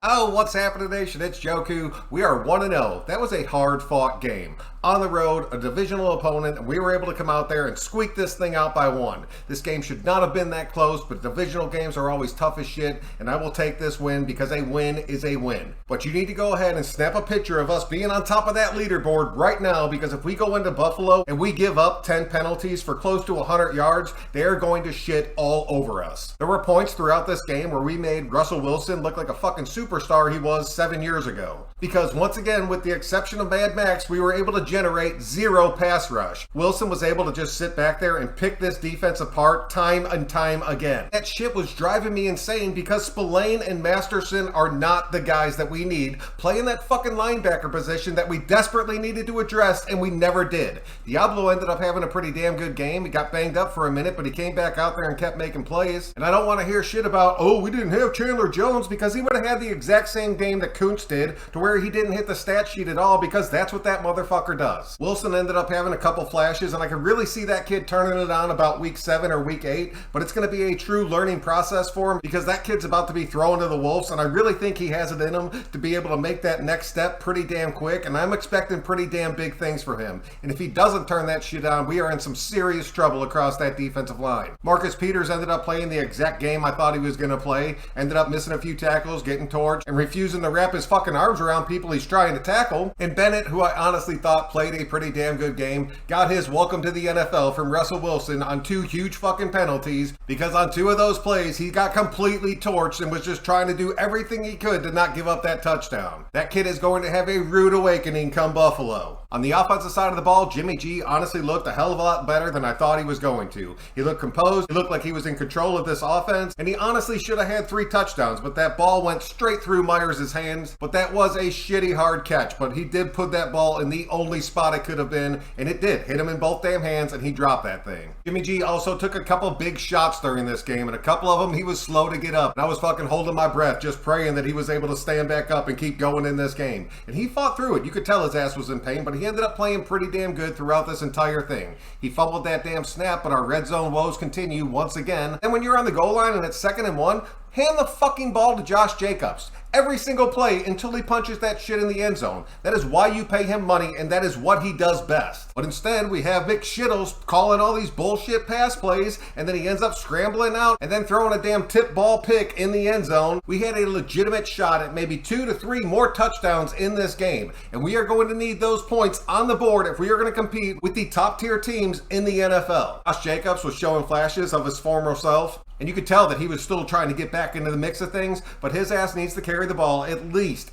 Oh, what's happening, Nation? It's Joku. We are 1-0. That was a hard-fought game. On the road, a divisional opponent, and we were able to come out there and squeak this thing out by one. This game should not have been that close, but divisional games are always tough as shit, and I will take this win because a win is a win. But you need to go ahead and snap a picture of us being on top of that leaderboard right now, because if we go into Buffalo and we give up 10 penalties for close to 100 yards, they're going to shit all over us. There were points throughout this game where we made Russell Wilson look like a fucking superstar he was 7 years ago. Because once again, with the exception of Mad Max, we were able to generate zero pass rush. Wilson was able to just sit back there and pick this defense apart time and time again. That shit was driving me insane because Spillane and Masterson are not the guys that we need playing that fucking linebacker position that we desperately needed to address, and we never did. Diablo ended up having a pretty damn good game. He got banged up for a minute, but he came back out there and kept making plays. And I don't want to hear shit about, oh, we didn't have Chandler Jones, because he would have had the exact same game that Kuntz did, to where he didn't hit the stat sheet at all, because that's what that motherfucker does. Wilson ended up having a couple flashes, and I could really see that kid turning it on about week 7 or week 8, but it's going to be a true learning process for him, because that kid's about to be thrown to the wolves, and I really think he has it in him to be able to make that next step pretty damn quick, and I'm expecting pretty damn big things for him. And if he doesn't turn that shit on, we are in some serious trouble across that defensive line. Marcus Peters ended up playing the exact game I thought he was going to play, ended up missing a few tackles, getting torched, and refusing to wrap his fucking arms around people he's trying to tackle. And Bennett, who I honestly thought played a pretty damn good game, got his welcome to the NFL from Russell Wilson on 2 huge fucking penalties, because on 2 of those plays he got completely torched and was just trying to do everything he could to not give up that touchdown. That kid is going to have a rude awakening come Buffalo. On the offensive side of the ball, Jimmy G honestly looked a hell of a lot better than I thought he was going to. He looked composed, he looked like he was in control of this offense, and he honestly should have had 3 touchdowns, but that ball went straight through Myers' hands. But that was a shitty hard catch, but he did put that ball in the only spot it could have been, and it did. Hit him in both damn hands, and he dropped that thing. Jimmy G also took a couple big shots during this game, and a couple of them he was slow to get up. And I was fucking holding my breath, just praying that he was able to stand back up and keep going in this game. And he fought through it. You could tell his ass was in pain, but he ended up playing pretty damn good throughout this entire thing. He fumbled that damn snap, but our red zone woes continue once again. And when you're on the goal line and it's 2nd and 1, hand the fucking ball to Josh Jacobs every single play until he punches that shit in the end zone. That is why you pay him money, and that is what he does best. But instead, we have Mick Shittles calling all these bullshit pass plays, and then he ends up scrambling out and then throwing a damn tip ball pick in the end zone. We had a legitimate shot at maybe 2 to 3 more touchdowns in this game, and we are going to need those points on the board if we are going to compete with the top tier teams in the NFL. Josh Jacobs was showing flashes of his former self, and you could tell that he was still trying to get back into the mix of things, but his ass needs to carry the ball at least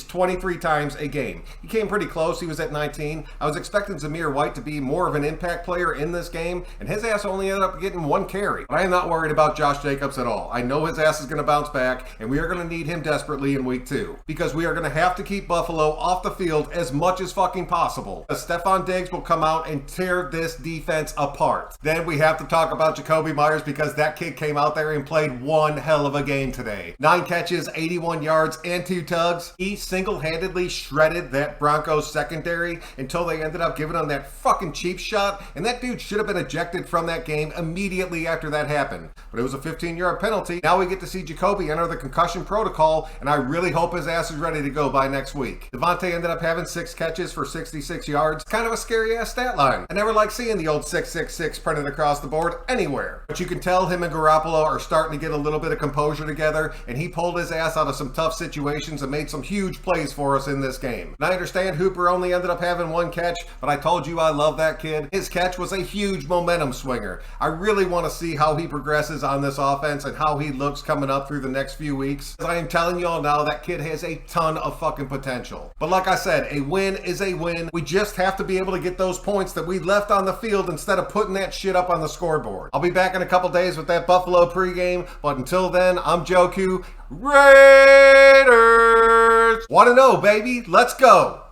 23 times a game. He came pretty close. He was at 19. I was expecting Zamir White to be more of an impact player in this game, and his ass only ended up getting 1 carry. But I am not worried about Josh Jacobs at all. I know his ass is going to bounce back, and we are going to need him desperately in week 2, because we are going to have to keep Buffalo off the field as much as fucking possible. Stephon Diggs will come out and tear this defense apart. Then we have to talk about Jacoby Myers, because that kid came out there and played one hell of a game today. 9 catches, 81 yards, and 2 tugs. He single-handedly shredded that Broncos secondary until they ended up giving him that fucking cheap shot, and that dude should have been ejected from that game immediately after that happened. But it was a 15-yard penalty. Now we get to see Jacoby enter the concussion protocol, and I really hope his ass is ready to go by next week. Devontae ended up having 6 catches for 66 yards. Kind of a scary-ass stat line. I never like seeing the old 666 printed across the board anywhere. But you can tell him and Garoppolo are starting to get a little bit of composure together, and he pulled his ass out of some tough situations and made some huge plays for us in this game. And I understand Hooper only ended up having 1 catch, but I told you I love that kid. His catch was a huge momentum swinger. I really want to see how he progresses on this offense and how he looks coming up through the next few weeks. As I am telling y'all now, that kid has a ton of fucking potential. But like I said, a win is a win. We just have to be able to get those points that we left on the field instead of putting that shit up on the scoreboard. I'll be back in a couple days with that Buffalo pregame, but until then, I'm Joku. Raiders! Want to know, baby? Let's go!